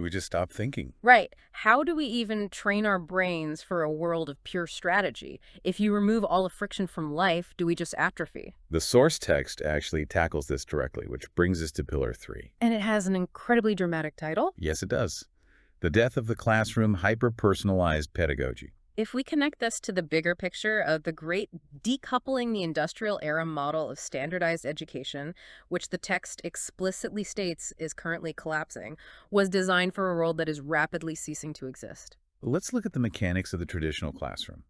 Do we just stop thinking? Right. How do we even train our brains for a world of pure strategy? If you remove all the friction from life, do we just atrophy? The source text actually tackles this directly, which brings us to Pillar 3. And it has an incredibly dramatic title. Yes, it does. The death of the classroom hyper-personalized pedagogy. If we connect this to the bigger picture of the Great Decoupling the Industrial Era model of standardized education, which the text explicitly states is currently collapsing, was designed for a world that is rapidly ceasing to exist. Let's look at the mechanics of the traditional classroom.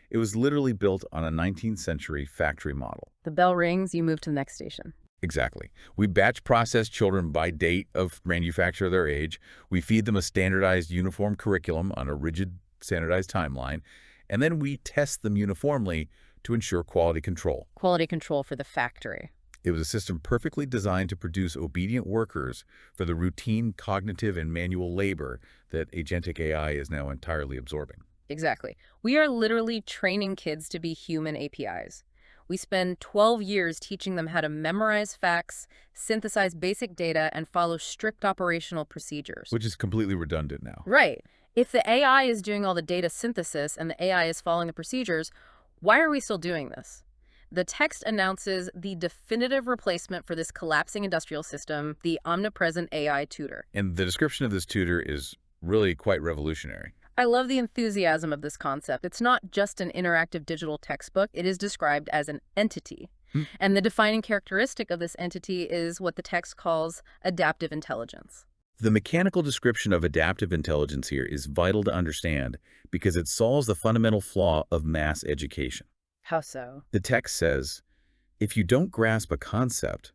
It was literally built on a 19th century factory model. The bell rings, you move to the next station. Exactly. We batch process children by date of manufacture of their age. We feed them a standardized uniform curriculum on a rigid standardized timeline, and then we test them uniformly to ensure quality control. Quality control for the factory. It was a system perfectly designed to produce obedient workers for the routine cognitive and manual labor that agentic AI is now entirely absorbing. Exactly. We are literally training kids to be human APIs. We spend 12 years teaching them how to memorize facts, synthesize basic data, and follow strict operational procedures. Which is completely redundant now. Right. If the AI is doing all the data synthesis and the AI is following the procedures, why are we still doing this? The text announces the definitive replacement for this collapsing industrial system, the Omnipresent AI Tutor. And the description of this tutor is really quite revolutionary. I love the enthusiasm of this concept. It's not just an interactive digital textbook. It is described as an entity. And the defining characteristic of this entity is what the text calls adaptive intelligence. The mechanical description of adaptive intelligence here is vital to understand because it solves the fundamental flaw of mass education. How so? The text says, if you don't grasp a concept,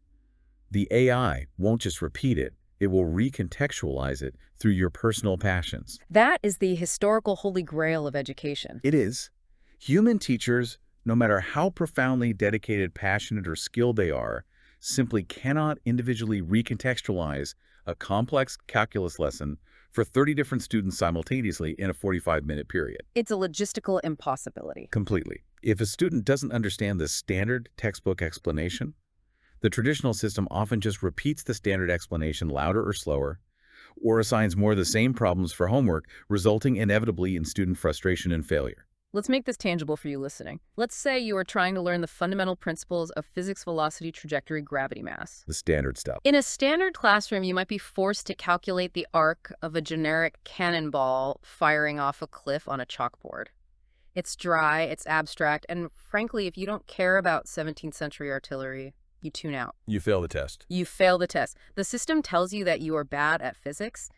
the AI won't just repeat it, it will recontextualize it through your personal passions. That is the historical holy grail of education. It is. Human teachers, no matter how profoundly dedicated, passionate, or skilled they are, simply cannot individually recontextualize a complex calculus lesson for 30 different students simultaneously in a 45-minute period. It's a logistical impossibility. Completely. If a student doesn't understand the standard textbook explanation, the traditional system often just repeats the standard explanation louder or slower, or assigns more of the same problems for homework, resulting inevitably in student frustration and failure. Let's make this tangible for you listening. Let's say you are trying to learn the fundamental principles of physics, velocity, trajectory, gravity, mass. The standard stuff. In a standard classroom, you might be forced to calculate the arc of a generic cannonball firing off a cliff on a chalkboard. It's dry, it's abstract, and frankly, if you don't care about 17th century artillery, you tune out. You fail the test. You fail the test. The system tells you that you are bad at physics,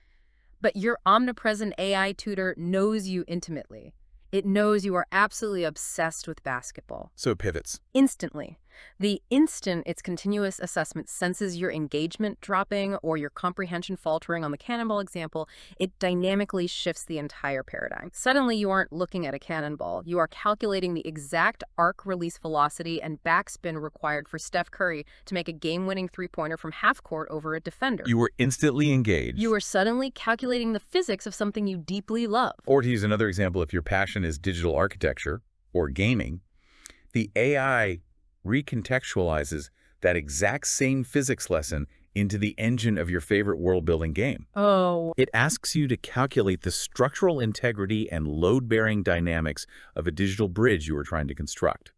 but your omnipresent AI tutor knows you intimately. It knows you are absolutely obsessed with basketball. So it pivots. Instantly. The instant its continuous assessment senses your engagement dropping or your comprehension faltering on the cannonball example, it dynamically shifts the entire paradigm. Suddenly, you aren't looking at a cannonball. You are calculating the exact arc release velocity and backspin required for Steph Curry to make a game-winning three-pointer from half court over a defender. You were instantly engaged. You are suddenly calculating the physics of something you deeply love. Or to use another example, if your passion is digital architecture or gaming, the AI recontextualizes that exact same physics lesson into the engine of your favorite world-building game. Oh. It asks you to calculate the structural integrity and load-bearing dynamics of a digital bridge you are trying to construct.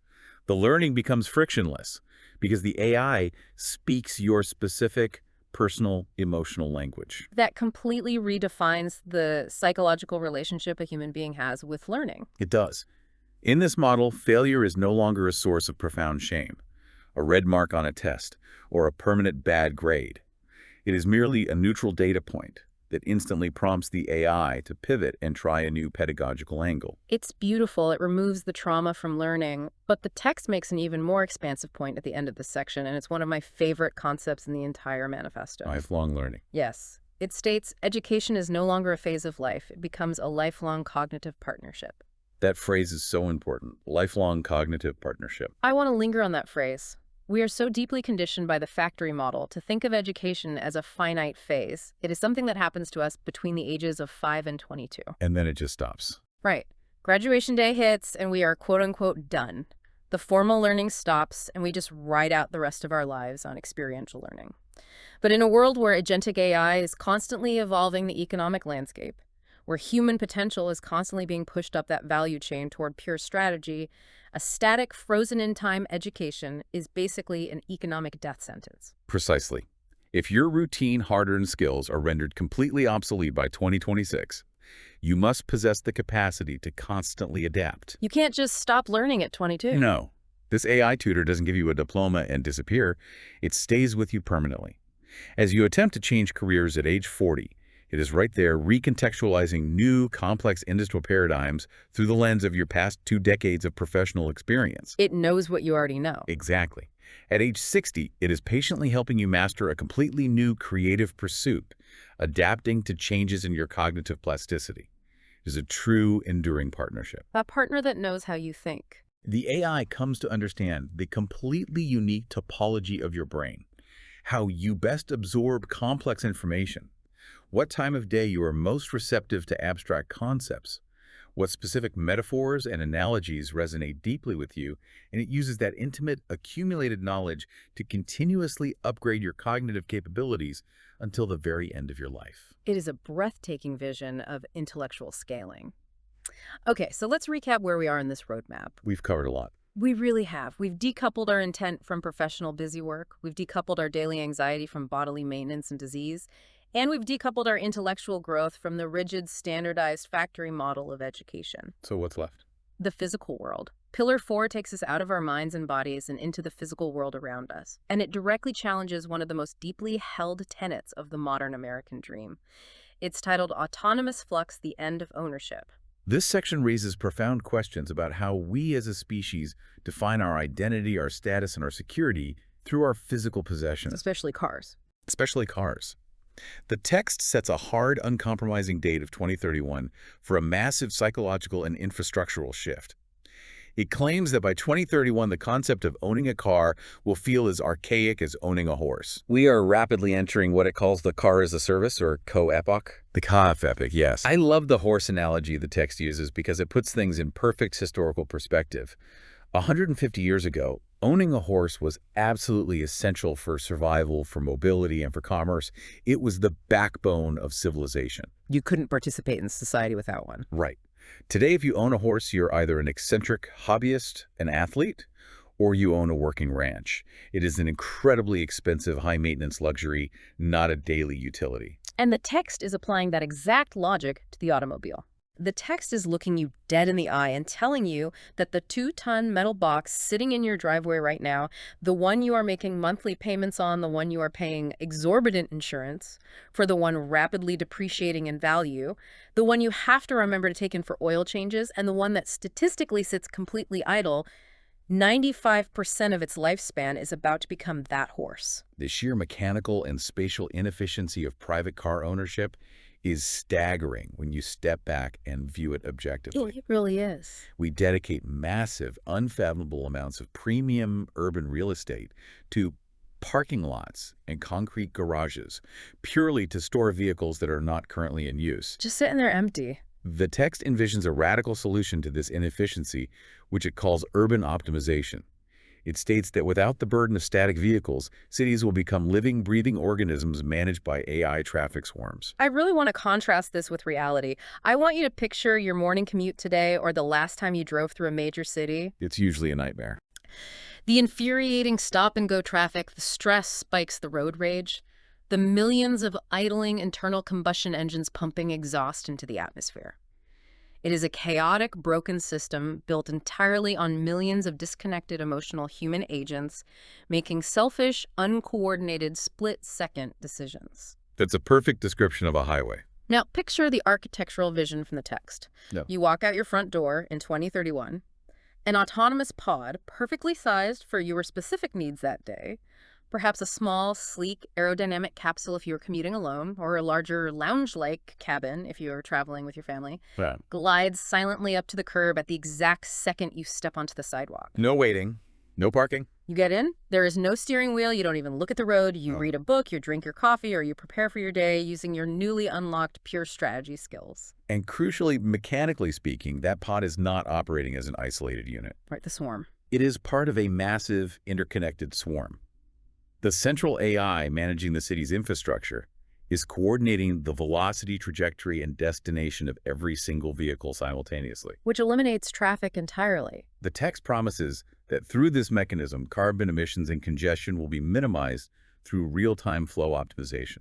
The learning becomes frictionless because the AI speaks your specific personal, emotional language. That completely redefines the psychological relationship a human being has with learning. It does. In this model, failure is no longer a source of profound shame, a red mark on a test, or a permanent bad grade. It is merely a neutral data point that instantly prompts the AI to pivot and try a new pedagogical angle. It's beautiful. It removes the trauma from learning, but the text makes an even more expansive point at the end of this section, and it's one of my favorite concepts in the entire manifesto. Lifelong learning. Yes. It states, education is no longer a phase of life. It becomes a lifelong cognitive partnership. That phrase is so important. Lifelong cognitive partnership. I want to linger on that phrase. We are so deeply conditioned by the factory model to think of education as a finite phase. It is something that happens to us between the ages of 5 and 22. And then it just stops. Right. Graduation day hits and we are quote-unquote done. The formal learning stops and we just ride out the rest of our lives on experiential learning. But in a world where agentic AI is constantly evolving the economic landscape, where human potential is constantly being pushed up that value chain toward pure strategy, a static, frozen-in-time education is basically an economic death sentence. Precisely. If your routine, hard-earned skills are rendered completely obsolete by 2026, you must possess the capacity to constantly adapt. You can't just stop learning at 22. No. This AI tutor doesn't give you a diploma and disappear. It stays with you permanently. As you attempt to change careers at age 40, it is right there recontextualizing new, complex industrial paradigms through the lens of your past 2 decades of professional experience. It knows what you already know. Exactly. At age 60, it is patiently helping you master a completely new creative pursuit, adapting to changes in your cognitive plasticity. It is a true, enduring partnership. A partner that knows how you think. The AI comes to understand the completely unique topology of your brain, how you best absorb complex information, what time of day you are most receptive to abstract concepts, what specific metaphors and analogies resonate deeply with you, and it uses that intimate, accumulated knowledge to continuously upgrade your cognitive capabilities until the very end of your life. It is a breathtaking vision of intellectual scaling. Okay, so let's recap where we are in this roadmap. We've covered a lot. We really have. We've decoupled our intent from professional busy work. We've decoupled our daily anxiety from bodily maintenance and disease. And we've decoupled our intellectual growth from the rigid, standardized factory model of education. So what's left? The physical world. Pillar 4 takes us out of our minds and bodies and into the physical world around us. And it directly challenges one of the most deeply held tenets of the modern American dream. It's titled Autonomous Flux, The End of Ownership. This section raises profound questions about how we as a species define our identity, our status, and our security through our physical possessions. Especially cars. Especially cars. The text sets a hard, uncompromising date of 2031 for a massive psychological and infrastructural shift. It claims that by 2031, the concept of owning a car will feel as archaic as owning a horse. We are rapidly entering what it calls the car as a service, or co-epoch. The car epic, yes. I love the horse analogy the text uses because it puts things in perfect historical perspective. 150 years ago, owning a horse was absolutely essential for survival, for mobility, and for commerce. It was the backbone of civilization. You couldn't participate in society without one. Right. Today, if you own a horse, you're either an eccentric hobbyist, an athlete, or you own a working ranch. It is an incredibly expensive, high-maintenance luxury, not a daily utility. And the text is applying that exact logic to the automobile. The text is looking you dead in the eye and telling you that the 2-ton metal box sitting in your driveway right now, the one you are making monthly payments on, the one you are paying exorbitant insurance for, the one rapidly depreciating in value, the one you have to remember to take in for oil changes, and the one that statistically sits completely idle, 95% of its lifespan is about to become that horse. The sheer mechanical and spatial inefficiency of private car ownership is staggering when you step back and view it objectively. It really is. We dedicate massive, unfathomable amounts of premium urban real estate to parking lots and concrete garages, purely to store vehicles that are not currently in use. Just sitting there empty. The text envisions a radical solution to this inefficiency, which it calls urban optimization. It states that without the burden of static vehicles, cities will become living, breathing organisms managed by AI traffic swarms. I really want to contrast this with reality. I want you to picture your morning commute today or the last time you drove through a major city. It's usually a nightmare. The infuriating stop-and-go traffic, the stress spikes, the road rage, the millions of idling internal combustion engines pumping exhaust into the atmosphere. It is a chaotic, broken system built entirely on millions of disconnected emotional human agents making selfish, uncoordinated, split-second decisions. That's a perfect description of a highway. Now, picture the architectural vision from the text. No. You walk out your front door in 2031. An autonomous pod, perfectly sized for your specific needs that day, perhaps a small, sleek, aerodynamic capsule if you were commuting alone, or a larger lounge-like cabin if you were traveling with your family, glides silently up to the curb at the exact second you step onto the sidewalk. No waiting, no parking. You get in, there is no steering wheel, you don't even look at the road, you read a book, you drink your coffee, or you prepare for your day using your newly unlocked pure strategy skills. And crucially, mechanically speaking, that pod is not operating as an isolated unit. Right, the swarm. It is part of a massive, interconnected swarm. The central AI managing the city's infrastructure is coordinating the velocity, trajectory, and destination of every single vehicle simultaneously. Which eliminates traffic entirely. The text promises that through this mechanism, carbon emissions and congestion will be minimized through real-time flow optimization.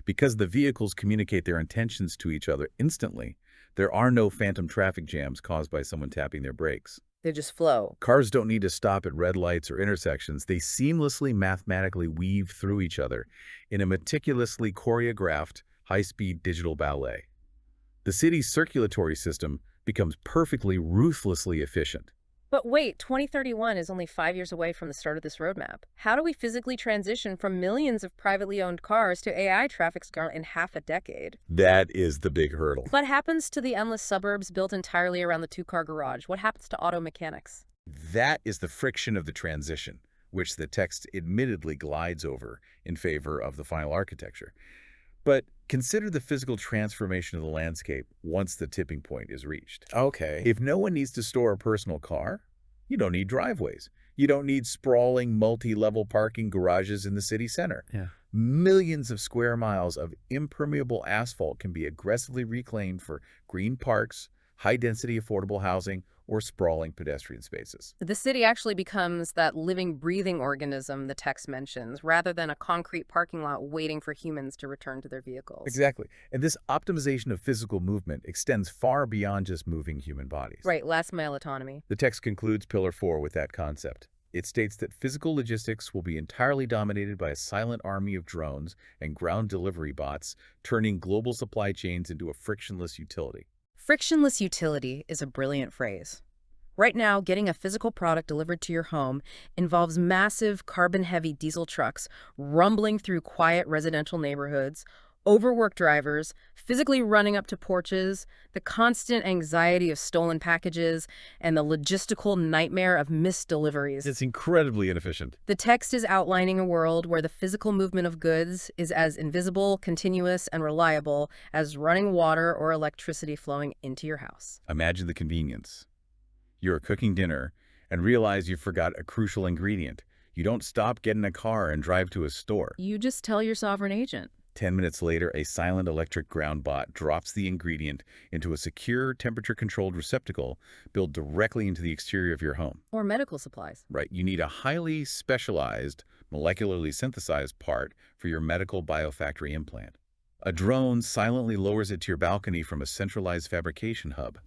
Because the vehicles communicate their intentions to each other instantly, there are no phantom traffic jams caused by someone tapping their brakes. They just flow. Cars don't need to stop at red lights or intersections. They seamlessly mathematically weave through each other in a meticulously choreographed, high-speed digital ballet. The city's circulatory system becomes perfectly, ruthlessly efficient. But wait, 2031 is only 5 years away from the start of this roadmap. How do we physically transition from millions of privately owned cars to AI traffic in half a decade? That is the big hurdle. What happens to the endless suburbs built entirely around the two-car garage? What happens to auto mechanics? That is the friction of the transition, which the text admittedly glides over in favor of the final architecture. But consider the physical transformation of the landscape once the tipping point is reached. Okay. If no one needs to store a personal car, you don't need driveways. You don't need sprawling multi-level parking garages in the city center. Yeah. Millions of square miles of impermeable asphalt can be aggressively reclaimed for green parks, high-density affordable housing, or sprawling pedestrian spaces. The city actually becomes that living, breathing organism the text mentions, rather than a concrete parking lot waiting for humans to return to their vehicles. Exactly. And this optimization of physical movement extends far beyond just moving human bodies. Right, last mile autonomy. The text concludes Pillar 4 with that concept. It states that physical logistics will be entirely dominated by a silent army of drones and ground delivery bots, turning global supply chains into a frictionless utility. Frictionless utility is a brilliant phrase. Right now, getting a physical product delivered to your home involves massive carbon-heavy diesel trucks rumbling through quiet residential neighborhoods, overworked drivers, physically running up to porches, the constant anxiety of stolen packages, and the logistical nightmare of missed deliveries. It's incredibly inefficient. The text is outlining a world where the physical movement of goods is as invisible, continuous, and reliable as running water or electricity flowing into your house. Imagine the convenience. You're cooking dinner and realize you forgot a crucial ingredient. You don't stop, get in a car, and drive to a store. You just tell your sovereign agent. 10 minutes later, a silent electric ground bot drops the ingredient into a secure, temperature-controlled receptacle built directly into the exterior of your home. Or medical supplies. Right. You need a highly specialized, molecularly synthesized part for your medical biofactory implant. A drone silently lowers it to your balcony from a centralized fabrication hub.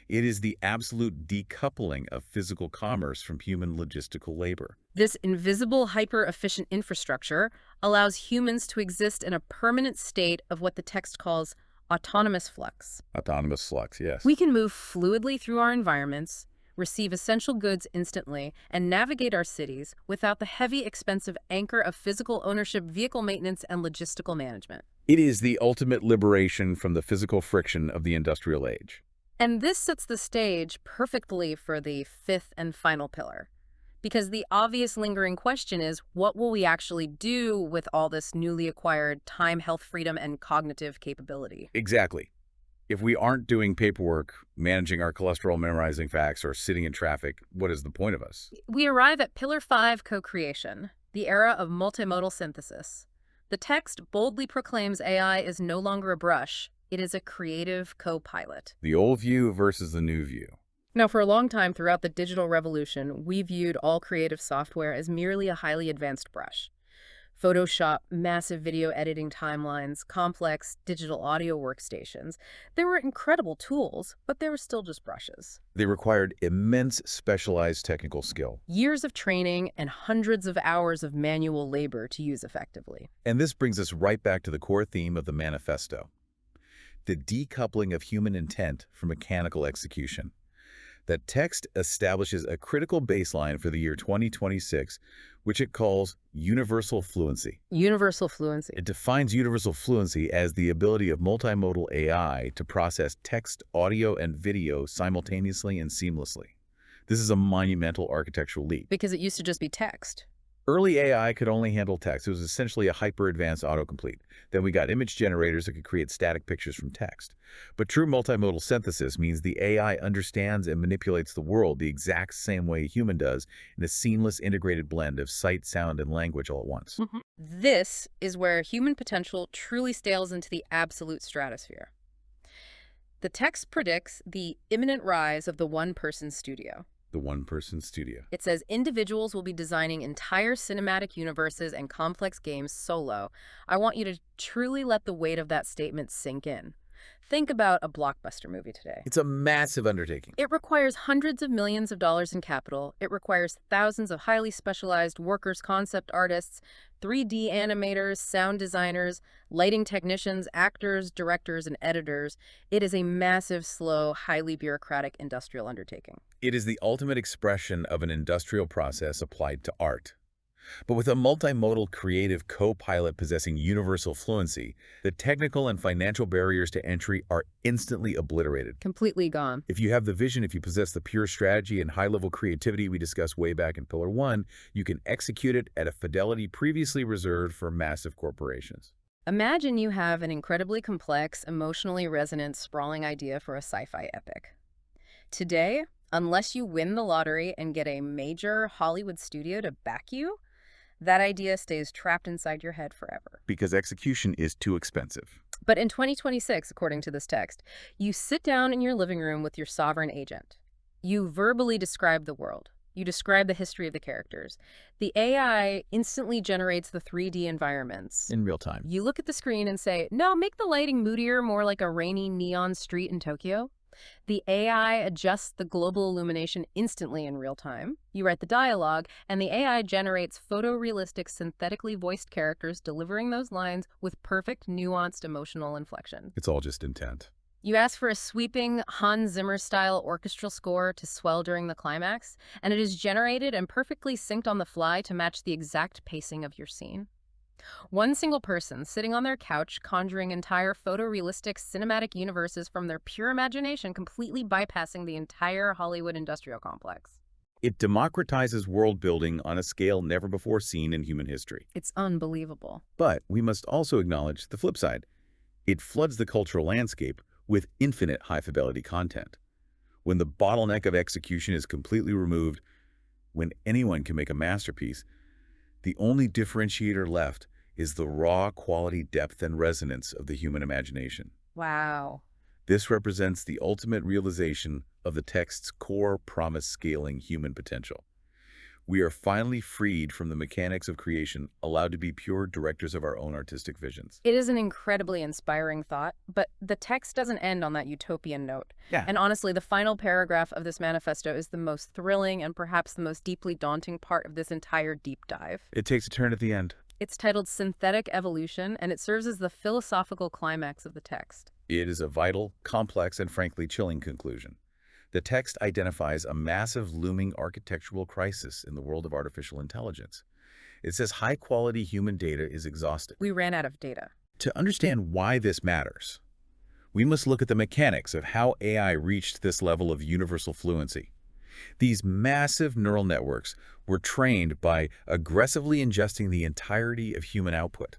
It is the absolute decoupling of physical commerce from human logistical labor. This invisible, hyper-efficient infrastructure allows humans to exist in a permanent state of what the text calls autonomous flux. Autonomous flux, yes. We can move fluidly through our environments, receive essential goods instantly, and navigate our cities without the heavy, expensive anchor of physical ownership, vehicle maintenance, and logistical management. It is the ultimate liberation from the physical friction of the industrial age. And this sets the stage perfectly for the fifth and final pillar. Because the obvious lingering question is, what will we actually do with all this newly acquired time, health, freedom, and cognitive capability? Exactly. If we aren't doing paperwork, managing our cholesterol, memorizing facts, or sitting in traffic, what is the point of us? We arrive at Pillar 5, co-creation, the era of multimodal synthesis. The text boldly proclaims AI is no longer a brush. It is a creative co-pilot. The old view versus the new view. Now, for a long time throughout the digital revolution, we viewed all creative software as merely a highly advanced brush. Photoshop, massive video editing timelines, complex digital audio workstations. They were incredible tools, but they were still just brushes. They required immense specialized technical skill. Years of training and hundreds of hours of manual labor to use effectively. And this brings us right back to the core theme of the manifesto. The decoupling of human intent from mechanical execution. That text establishes a critical baseline for the year 2026, which it calls universal fluency. Universal fluency. It defines universal fluency as the ability of multimodal AI to process text, audio, and video simultaneously and seamlessly. This is a monumental architectural leap. Because it used to just be text. Early AI could only handle text. It was essentially a hyper-advanced autocomplete. Then we got image generators that could create static pictures from text. But true multimodal synthesis means the AI understands and manipulates the world the exact same way a human does in a seamless integrated blend of sight, sound, and language all at once. This is where human potential truly scales into the absolute stratosphere. The text predicts the imminent rise of the one-person studio. The one-person studio. It says individuals will be designing entire cinematic universes and complex games solo. I want you to truly let the weight of that statement sink in. Think about a blockbuster movie today. It's a massive undertaking. It requires hundreds of millions of dollars in capital. It requires thousands of highly specialized workers, concept artists, 3D animators, sound designers, lighting technicians, actors, directors, and editors. It is a massive, slow, highly bureaucratic industrial undertaking. It is the ultimate expression of an industrial process applied to art. But with a multimodal creative co-pilot possessing universal fluency, the technical and financial barriers to entry are instantly obliterated. Completely gone. If you have the vision, if you possess the pure strategy and high-level creativity we discussed way back in Pillar 1, you can execute it at a fidelity previously reserved for massive corporations. Imagine you have an incredibly complex, emotionally resonant, sprawling idea for a sci-fi epic. Today, unless you win the lottery and get a major Hollywood studio to back you, that idea stays trapped inside your head forever. Because execution is too expensive. But in 2026, according to this text, you sit down in your living room with your sovereign agent. You verbally describe the world. You describe the history of the characters. The AI instantly generates the 3D environments. In real time. You look at the screen and say, no, make the lighting moodier, more like a rainy neon street in Tokyo. The AI adjusts the global illumination instantly in real time. You write the dialogue, and the AI generates photorealistic, synthetically voiced characters delivering those lines with perfect, nuanced emotional inflection. It's all just intent. You ask for a sweeping Hans Zimmer-style orchestral score to swell during the climax, and it is generated and perfectly synced on the fly to match the exact pacing of your scene. One single person sitting on their couch conjuring entire photorealistic cinematic universes from their pure imagination, completely bypassing the entire Hollywood industrial complex. It democratizes world building on a scale never before seen in human history. It's unbelievable. But we must also acknowledge the flip side. It floods the cultural landscape with infinite high-fidelity content. When the bottleneck of execution is completely removed, when anyone can make a masterpiece, the only differentiator left is the raw quality, depth, and resonance of the human imagination. Wow. This represents the ultimate realization of the text's core promise scaling human potential. We are finally freed from the mechanics of creation, allowed to be pure directors of our own artistic visions. It is an incredibly inspiring thought, but the text doesn't end on that utopian note. Yeah. And honestly, the final paragraph of this manifesto is the most thrilling and perhaps the most deeply daunting part of this entire deep dive. It takes a turn at the end. It's titled Synthetic Evolution, and it serves as the philosophical climax of the text. It is a vital, complex, and frankly chilling conclusion. The text identifies a massive looming architectural crisis in the world of artificial intelligence. It says high-quality human data is exhausted. We ran out of data. To understand why this matters, we must look at the mechanics of how AI reached this level of universal fluency. These massive neural networks were trained by aggressively ingesting the entirety of human output.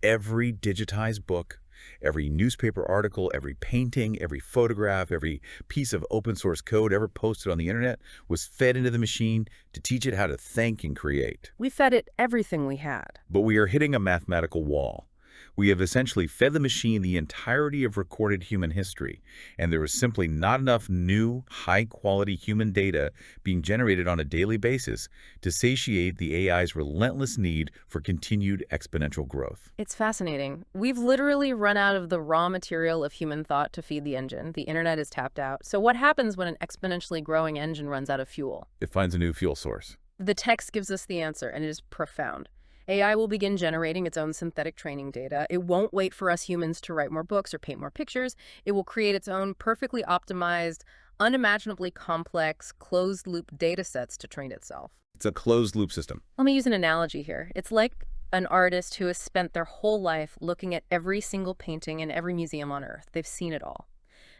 Every digitized book, every newspaper article, every painting, every photograph, every piece of open-source code ever posted on the internet was fed into the machine to teach it how to think and create. We fed it everything we had. But we are hitting a mathematical wall. We have essentially fed the machine the entirety of recorded human history, and there is simply not enough new, high-quality human data being generated on a daily basis to satiate the AI's relentless need for continued exponential growth. It's fascinating. We've literally run out of the raw material of human thought to feed the engine. The internet is tapped out. So what happens when an exponentially growing engine runs out of fuel? It finds a new fuel source. The text gives us the answer, and it is profound. AI will begin generating its own synthetic training data. It won't wait for us humans to write more books or paint more pictures. It will create its own perfectly optimized, unimaginably complex, closed-loop data sets to train itself. It's a closed-loop system. Let me use an analogy here. It's like an artist who has spent their whole life looking at every single painting in every museum on Earth. They've seen it all.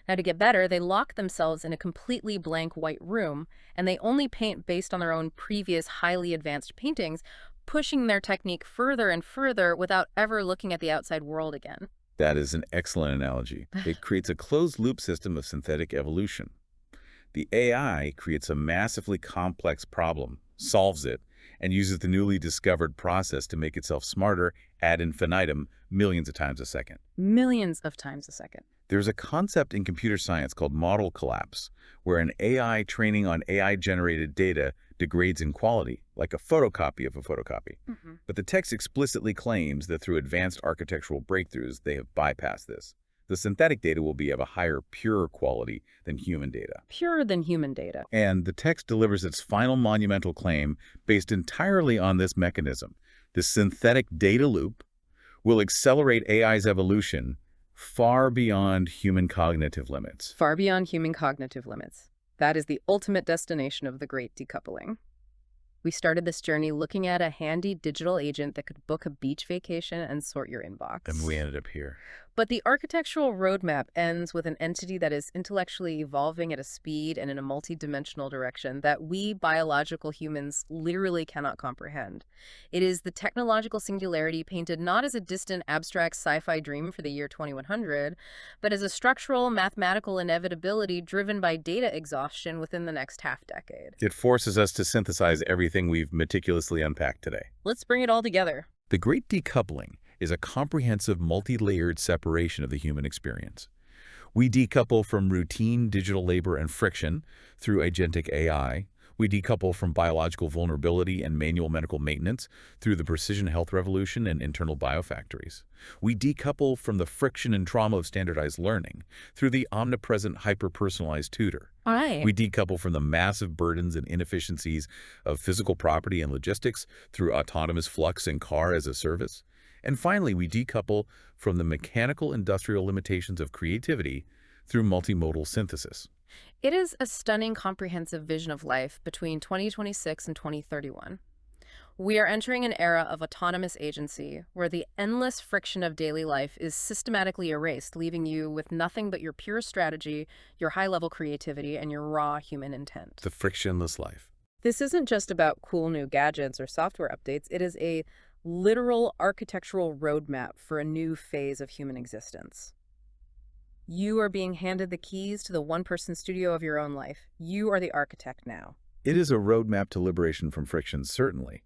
Now, to get better, they lock themselves in a completely blank white room, and they only paint based on their own previous highly advanced paintings, pushing their technique further and further without ever looking at the outside world again. That is an excellent analogy. It creates a closed-loop system of synthetic evolution. The AI creates a massively complex problem, solves it, and uses the newly discovered process to make itself smarter ad infinitum millions of times a second. Millions of times a second. There's a concept in computer science called model collapse, where an AI training on AI-generated data degrades in quality, like a photocopy of a photocopy. But the text explicitly claims that through advanced architectural breakthroughs, they have bypassed this. The synthetic data will be of a higher, purer quality than human data. Purer than human data. And the text delivers its final monumental claim based entirely on this mechanism. The synthetic data loop will accelerate AI's evolution far beyond human cognitive limits. Far beyond human cognitive limits. That is the ultimate destination of the Great Decoupling. We started this journey looking at a handy digital agent that could book a beach vacation and sort your inbox. And we ended up here. But the architectural roadmap ends with an entity that is intellectually evolving at a speed and in a multidimensional direction that we biological humans literally cannot comprehend. It is the technological singularity painted not as a distant abstract sci-fi dream for the year 2100, but as a structural mathematical inevitability driven by data exhaustion within the next half-decade. It forces us to synthesize everything we've meticulously unpacked today. Let's bring it all together. The Great Decoupling is a comprehensive, multi-layered separation of the human experience. We decouple from routine digital labor and friction through agentic AI. We decouple from biological vulnerability and manual medical maintenance through the precision health revolution and internal biofactories. We decouple from the friction and trauma of standardized learning through the omnipresent hyper-personalized tutor. We decouple from the massive burdens and inefficiencies of physical property and logistics through autonomous Flux and car as a service. And finally, we decouple from the mechanical industrial limitations of creativity through multimodal synthesis. It is a stunning, comprehensive vision of life between 2026 and 2031. We are entering an era of autonomous agency where the endless friction of daily life is systematically erased, leaving you with nothing but your pure strategy, your high-level creativity, and your raw human intent. The frictionless life. This isn't just about cool new gadgets or software updates. It is a literal architectural roadmap for a new phase of human existence. You are being handed the keys to the one-person studio of your own life. You are the architect now. It is a roadmap to liberation from friction, certainly,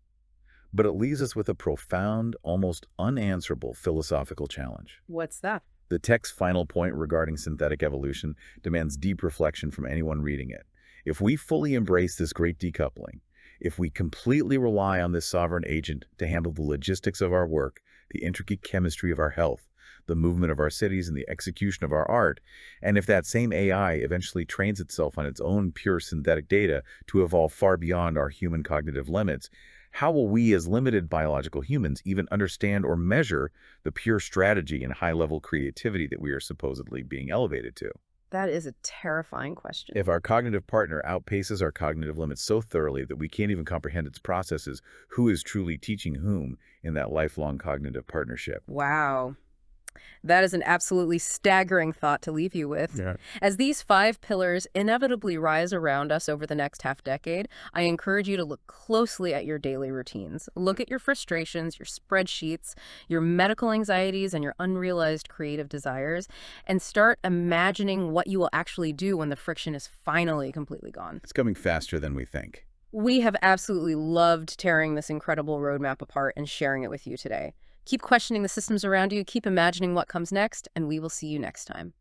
but it leaves us with a profound, almost unanswerable philosophical challenge. What's that? The text's final point regarding synthetic evolution demands deep reflection from anyone reading it. If we fully embrace this great decoupling, if we completely rely on this sovereign agent to handle the logistics of our work, the intricate chemistry of our health, the movement of our cities, and the execution of our art, and if that same AI eventually trains itself on its own pure synthetic data to evolve far beyond our human cognitive limits, how will we as limited biological humans even understand or measure the pure strategy and high-level creativity that we are supposedly being elevated to? That is a terrifying question. If our cognitive partner outpaces our cognitive limits so thoroughly that we can't even comprehend its processes, who is truly teaching whom in that lifelong cognitive partnership? Wow. That is an absolutely staggering thought to leave you with. Yeah. As these 5 pillars inevitably rise around us over the next half-decade, I encourage you to look closely at your daily routines. Look at your frustrations, your spreadsheets, your medical anxieties, and your unrealized creative desires, and start imagining what you will actually do when the friction is finally completely gone. It's coming faster than we think. We have absolutely loved tearing this incredible roadmap apart and sharing it with you today. Keep questioning the systems around you, keep imagining what comes next, and we will see you next time.